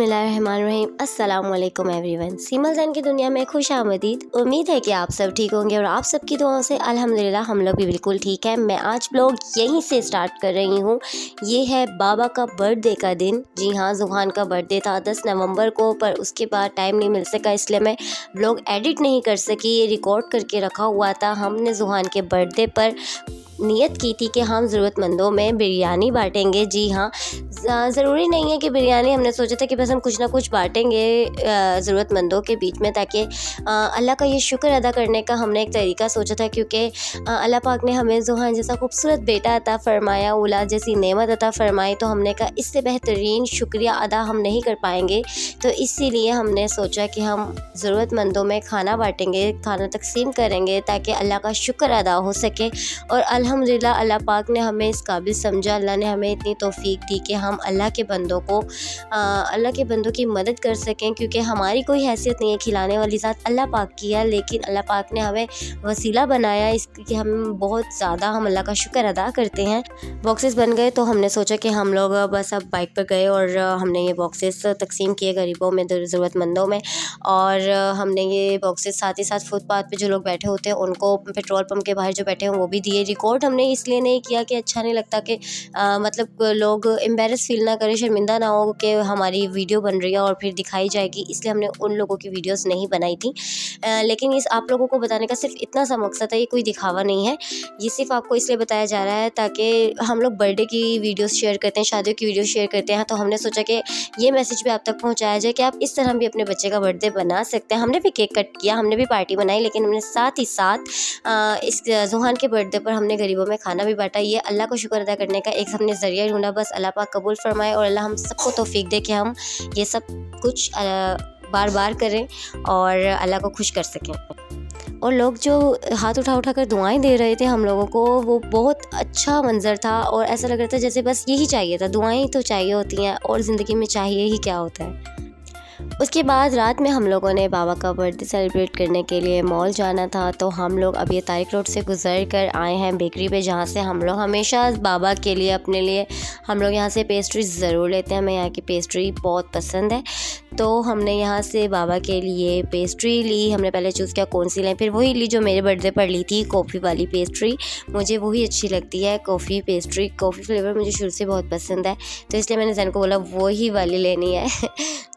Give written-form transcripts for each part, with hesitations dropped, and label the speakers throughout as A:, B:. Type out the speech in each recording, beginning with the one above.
A: बिस्मिल्लाहिर्रहमानिर्रहीम। अस्सलामुअलैकुम एवरीवन। सीमा ज़ैन की दुनिया में खुश आमदीद। उम्मीद है कि आप सब ठीक होंगे और आप सबकी दुआओं से अल्हम्दुलिल्लाह हम लोग भी बिल्कुल ठीक है। मैं आज ब्लॉग यहीं से स्टार्ट कर रही हूँ। ये है बाबा का बर्थडे का दिन। जी हाँ, ज़ुहान का बर्थडे था 10 नवंबर को, पर उसके बाद टाइम नहीं मिल सका, इसलिए मैं ब्लॉग एडिट नहीं कर सकी। ये रिकॉर्ड करके रखा हुआ था। हमने ज़ुहान के बर्थडे पर नियत की थी कि हम ज़रूरतमंदों में बिरयानी बांटेंगे। जी हाँ, ज़रूरी नहीं है कि बिरयानी, हमने सोचा था कि बस हम कुछ ना कुछ बांटेंगे ज़रूरतमंदों के बीच में, ताकि अल्लाह का ये शुक्र अदा करने का हमने एक तरीका सोचा था। क्योंकि अल्लाह पाक ने हमें ज़ुहान जैसा खूबसूरत बेटा अता फ़रमाया, औलाद जैसी नेमत अता फ़रमाई, तो हमने कहा इससे बेहतरीन शुक्रिया अदा हम नहीं कर पाएंगे। तो इसीलिए हमने सोचा कि हम ज़रूरतमंदों में खाना बांटेंगे, खाना तकसीम करेंगे, ताकि अल्लाह का शुक्र अदा हो सके। और अल्हम्दुलिल्लाह अल्लाह पाक ने हमें इस काबिल समझा। अल्लाह ने हमें इतनी तौफीक दी कि हम अल्लाह के बंदों की मदद कर सकें। क्योंकि हमारी कोई हैसियत नहीं है, खिलाने वाली ज़ात अल्लाह पाक की है, लेकिन अल्लाह पाक ने हमें वसीला बनाया इसकी। हम बहुत ज़्यादा अल्लाह का शुक्र अदा करते हैं। बॉक्सेस बन गए तो हमने सोचा कि हम लोग बस अब बाइक पर गए और हमने ये बॉक्सेस तकसीम किए गरीबों में, ज़रूरतमंदों में। और हमने ये बॉक्सेस साथ ही साथ फुटपाथ पे जो लोग बैठे होते हैं उनको, पेट्रोल पंप के बाहर जो बैठे हैं वो भी दिए। रिकॉर्ड हमने इसलिए नहीं किया कि अच्छा नहीं लगता कि मतलब लोग एम्बेरस फील ना करें, शर्मिंदा ना हो कि हमारी वीडियो बन रही है और फिर दिखाई जाएगी, इसलिए हमने उन लोगों की वीडियोस नहीं बनाई थी। लेकिन इस आप लोगों को बताने का सिर्फ इतना सा मकसद है, ये कोई दिखावा नहीं है। ये सिर्फ आपको इसलिए बताया जा रहा है ताकि हम लोग बर्थडे की वीडियोस शेयर करते हैं, शादियों की वीडियो शेयर करते हैं, तो हमने सोचा कि ये मैसेज भी आप तक पहुँचाया जाए कि आप इस तरह भी अपने बच्चे का बर्थडे बना सकते हैं। हमने भी केक कट किया, हमने भी पार्टी बनाई, लेकिन हमने साथ ही साथ इस ज़ुहान के बर्थडे पर हमने गरीबों में खाना भी बांटा। ये अल्लाह को शुक्र अदा करने का एक हमने ज़रिया ढूंढा। बस अल्लाह पाक कबूल फरमाए और अल्लाह हम सबको तौफीक दे कि हम ये सब कुछ बार बार करें और अल्लाह को खुश कर सकें। और लोग जो हाथ उठा कर दुआएं दे रहे थे हम लोगों को, वो बहुत अच्छा मंजर था और ऐसा लग रहा था जैसे बस यही चाहिए था, दुआएं ही तो चाहिए होती हैं और ज़िंदगी में चाहिए ही क्या होता है। उसके बाद रात में हम लोगों ने बाबा का बर्थडे सेलिब्रेट करने के लिए मॉल जाना था, तो हम लोग अब ये तारिक रोड से गुज़र कर आए हैं बेकरी पे, जहाँ से हम लोग हमेशा बाबा के लिए, अपने लिए हम लोग यहाँ से पेस्ट्री ज़रूर लेते हैं। हमें यहाँ की पेस्ट्री बहुत पसंद है, तो हमने यहाँ से बाबा के लिए पेस्ट्री ली। हमने पहले चूज़ किया कौन सी लें, फिर वही ली जो मेरे बर्थडे पर ली थी, कॉफ़ी वाली पेस्ट्री। मुझे वही अच्छी लगती है, कॉफ़ी पेस्ट्री, कॉफ़ी फ्लेवर मुझे शुरू से बहुत पसंद है, तो इसलिए मैंने ज़ैन को बोला वही वाली लेनी है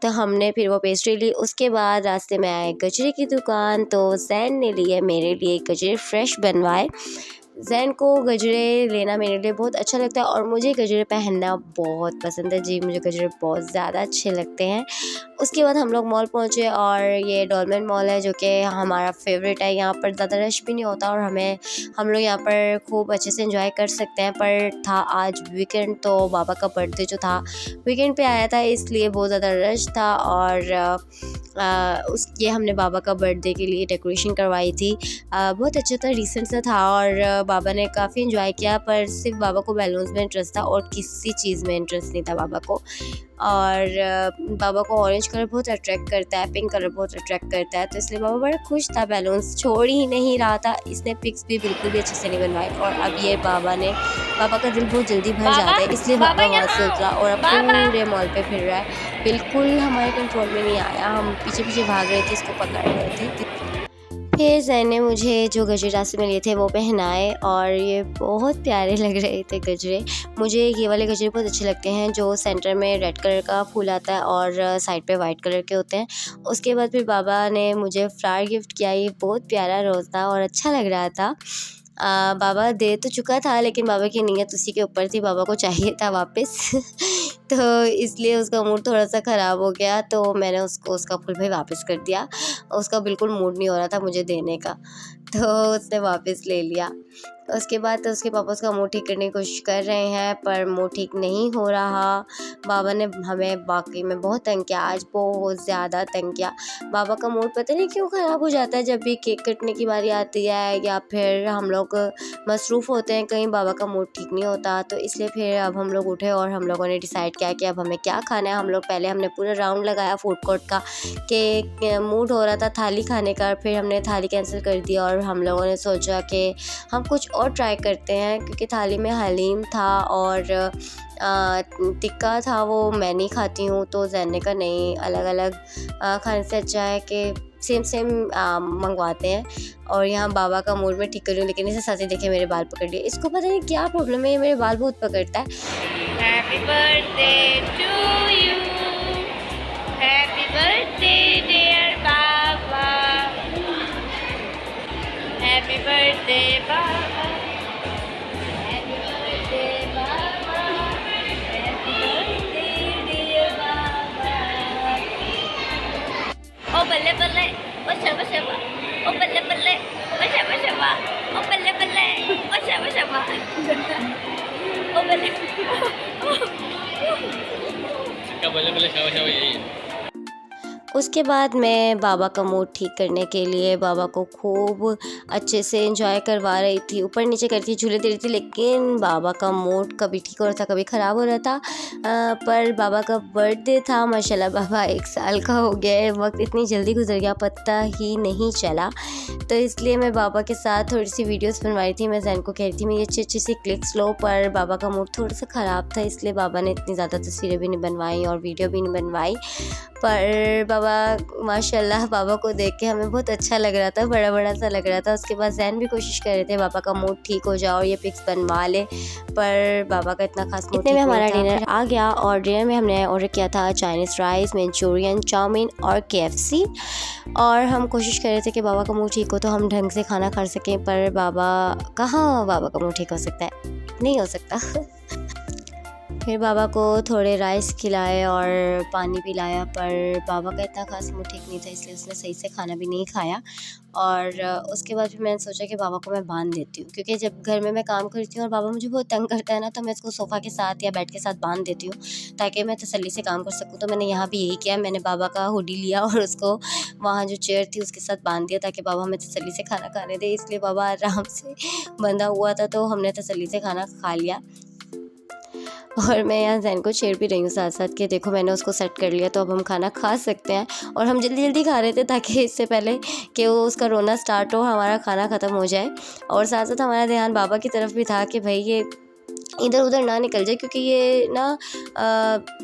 A: तो हमने फिर वो पेस्ट्री ली। उसके बाद रास्ते में आए गजरे की दुकान, तो ज़ैन ने लिए मेरे लिए गजरे फ्रेश बनवाए। ज़ैन को गजरे लेना मेरे लिए बहुत अच्छा लगता है और मुझे गजरे पहनना बहुत पसंद है। जी, मुझे गजरे बहुत ज़्यादा अच्छे लगते हैं। उसके बाद हम लोग मॉल पहुँचे और ये डॉलमेन मॉल है जो कि हमारा फेवरेट है। यहाँ पर ज़्यादा रश भी नहीं होता और हम लोग यहाँ पर खूब अच्छे से एंजॉय कर सकते हैं। पर था आज वीकेंड, तो बाबा का बर्थडे जो था वीकेंड पे आया था, इसलिए बहुत ज़्यादा रश था। और ये हमने बाबा का बर्थडे के लिए डेकोरेशन करवाई थी, बहुत अच्छा था, रिसेंट सा था और बाबा ने काफ़ी एंजॉय किया। पर सिर्फ बाबा को बैलून्स में इंटरेस्ट था और किसी चीज़ में इंटरेस्ट नहीं था बाबा को। और बाबा को ऑरेंज कलर बहुत अट्रैक्ट करता है, पिंक कलर बहुत अट्रैक्ट करता है, तो इसलिए बाबा बड़ा खुश था, बैलून्स छोड़ ही नहीं रहा था। इसने पिक्स भी बिल्कुल भी अच्छे से नहीं बनवाए। और अब ये बाबा का दिल बहुत जल्दी भर जाता है, इसलिए बाबा वहाँ से उतरा और अब पूरे मॉल पे फिर रहा है। बिल्कुल हमारे कंट्रोल में नहीं आया, हम पीछे पीछे भाग रहे थे, इसको पकड़ रहे थे। फिर ज़ैन ने मुझे जो गजरे रास्ते में लिए थे वो पहनाए और ये बहुत प्यारे लग रहे थे गजरे। मुझे ये वाले गजरे बहुत अच्छे लगते हैं जो सेंटर में रेड कलर का फूल आता है और साइड पे वाइट कलर के होते हैं। उसके बाद फिर बाबा ने मुझे फ्लावर गिफ्ट किया, ये बहुत प्यारा रोज़ था और अच्छा लग रहा था। बाबा दे तो चुका था, लेकिन बाबा की नीयत उसी के ऊपर थी, बाबा को चाहिए था वापस तो इसलिए उसका मूड थोड़ा सा ख़राब हो गया, तो मैंने उसको उसका फूल भी वापस कर दिया। उसका बिल्कुल मूड नहीं हो रहा था मुझे देने का, तो उसने वापस ले लिया। उसके बाद तो उसके पापा उसका मुँह ठीक करने की कोशिश कर रहे हैं, पर मुँह ठीक नहीं हो रहा। बाबा ने हमें वाकई में बहुत तंग किया, आज बहुत ज़्यादा तंग किया। बाबा का मूड पता नहीं क्यों ख़राब हो जाता है जब भी केक कटने की बारी आती है या फिर हम लोग मसरूफ़ होते हैं कहीं, बाबा का मूड ठीक नहीं होता। तो इसलिए फिर अब हम लोग उठे और हम लोगों ने डिसाइड किया कि अब हमें क्या खाना है। हम लोग पहले हमने पूरा राउंड लगाया फूड कोर्ट का कि मूड हो रहा था थाली खाने का, फिर हमने थाली कैंसिल कर दिया और हम लोगों ने सोचा कि हम कुछ और ट्राई करते हैं, क्योंकि थाली में हलीम था और टिक्का था, वो मैं नहीं खाती हूँ। तो जैन ने कहा नहीं, अलग अलग खाने से अच्छा है कि सेम मंगवाते हैं। और यहाँ बाबा का मूड में ठीक कर रही हूँ, लेकिन इसे साथी देखे मेरे बाल पकड़ लिए। इसको पता नहीं क्या प्रॉब्लम है, ये मेरे बाल बहुत पकड़ता है।
B: Happy birthday to you, happy birthday dear Baba, happy birthday Baba, happy birthday Baba, happy birthday dear Baba. ओ बल्ले बल्ले, ओ शबा शबा, ओ बल्ले बल्ले, ओ शबा शबा, ओ बल्ले बल्ले, ओ शबा शबा, ओ बल्ले
C: क्या बल्ले बल्ले शाबाश शाबाश यही है।
A: उसके बाद मैं बाबा का मूड ठीक करने के लिए बाबा को खूब अच्छे से एंजॉय करवा रही थी, ऊपर नीचे करती झूले दे रही थी। लेकिन बाबा का मूड कभी ठीक हो रहा था, कभी ख़राब हो रहा था। पर बाबा का बर्थडे था, माशाल्लाह बाबा 1 साल का हो गया है। वक्त इतनी जल्दी गुजर गया, पता ही नहीं चला। तो इसलिए मैं बाबा के साथ थोड़ी सी वीडियोस बनवाई थी। मैं जैन को कह रही थी मैं ये अच्छी सी क्लिक्स लो, पर बाबा का मूड थोड़ा सा ख़राब था, इसलिए बाबा ने इतनी ज़्यादा तस्वीरें भी नहीं बनवाई और वीडियो भी नहीं बनवाई। पर बाबा माशाल्लाह, बाबा को देख के हमें बहुत अच्छा लग रहा था, बड़ा बड़ा सा लग रहा था। उसके बाद जैन भी कोशिश कर रहे थे बाबा का मूड ठीक हो जाए और ये पिक्स बनवा ले, पर बाबा का इतना खास मूड
B: इतने में हमारा
A: डिनर आ गया। और डिनर में हमने ऑर्डर किया था चाइनीज़ राइस, मंचूरियन, चाउमीन और KFC। और हम कोशिश कर रहे थे कि बाबा का मूड ठीक हो तो हम ढंग से खाना खा सकें, पर बाबा का मूड ठीक हो सकता है, नहीं हो सकता। फिर बाबा को थोड़े राइस खिलाए और पानी पिलाया, पर बाबा का इतना खास मूड ठीक नहीं था, इसलिए उसने सही से खाना भी नहीं खाया। और उसके बाद फिर मैंने सोचा कि बाबा को मैं बांध देती हूँ, क्योंकि जब घर में मैं काम करती हूँ और बाबा मुझे बहुत तंग करता है ना, तो मैं इसको सोफ़ा के साथ या बेड के साथ बांध देती हूँ ताकि मैं तसल्ली से काम कर सकूँ। तो मैंने यहाँ भी यही किया, मैंने बाबा का हुडी लिया और उसको वहाँ जो चेयर थी उसके साथ बांध दिया ताकि बाबा हमें तसल्ली से खाना खाने दे। इसलिए बाबा आराम से बंधा हुआ था, तो हमने तसल्ली से खाना खा लिया। और मैं यहाँ जैन को छेड़ भी रही हूँ साथ साथ कि देखो मैंने उसको सेट कर लिया, तो अब हम खाना खा सकते हैं। और हम जल्दी जल्दी खा रहे थे ताकि इससे पहले कि वो उसका रोना स्टार्ट हो, हमारा खाना ख़त्म हो जाए। और साथ साथ हमारा ध्यान बाबा की तरफ भी था कि भाई ये इधर उधर ना निकल जाए, क्योंकि ये ना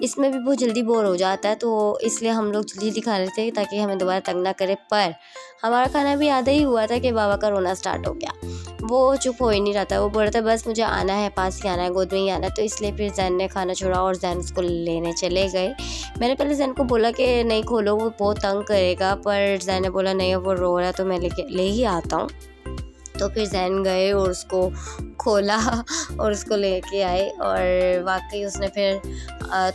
A: इसमें भी बहुत जल्दी बोर हो जाता है। तो इसलिए हम लोग जल्दी जल्दी खा रहे थे ताकि हमें दोबारा तंग ना करे। पर हमारा खाना भी आधा ही हुआ था कि बाबा का रोना स्टार्ट हो गया। वो चुप हो ही नहीं रहा था, वो बोल रहा था बस मुझे आना है, पास ही आना है, गोद में ही आना है। तो इसलिए फिर जैन ने खाना छोड़ा और जैन उसको लेने चले गए। मैंने पहले जैन को बोला कि नहीं खोलो, वो बहुत तंग करेगा, पर जैन ने बोला नहीं, अब वो रो रहा है तो मैं ले ही आता हूँ। तो फिर जैन गए और उसको खोला और उसको लेके आए। और वाकई उसने फिर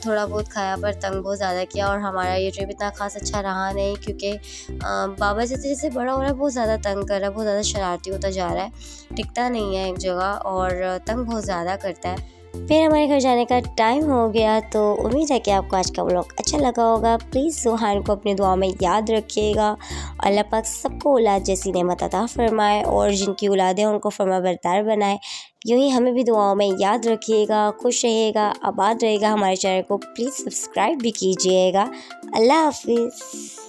A: थोड़ा बहुत खाया, पर तंग बहुत ज़्यादा किया। और हमारा ये ट्रिप इतना खास अच्छा रहा नहीं, क्योंकि बाबा जैसे जैसे बड़ा हो रहा है बहुत ज़्यादा तंग कर रहा है, बहुत ज़्यादा शरारती होता जा रहा है, टिकता नहीं है एक जगह और तंग बहुत ज़्यादा करता है। फिर हमारे घर जाने का टाइम हो गया। तो उम्मीद है कि आपको आज का व्लॉग अच्छा लगा होगा। प्लीज़ सुहान को अपनी दुआ में याद रखिएगा। अल्लाह पाक सबको औलाद जैसी नेमत अता फरमाए और जिनकी औलादें उनको फरमाबरदार बनाए। यूँ ही हमें भी दुआओं में याद रखिएगा। खुश रहिएगा, आबाद रहेगा। हमारे चैनल को प्लीज़ सब्सक्राइब भी कीजिएगा। अल्लाह हाफिज़।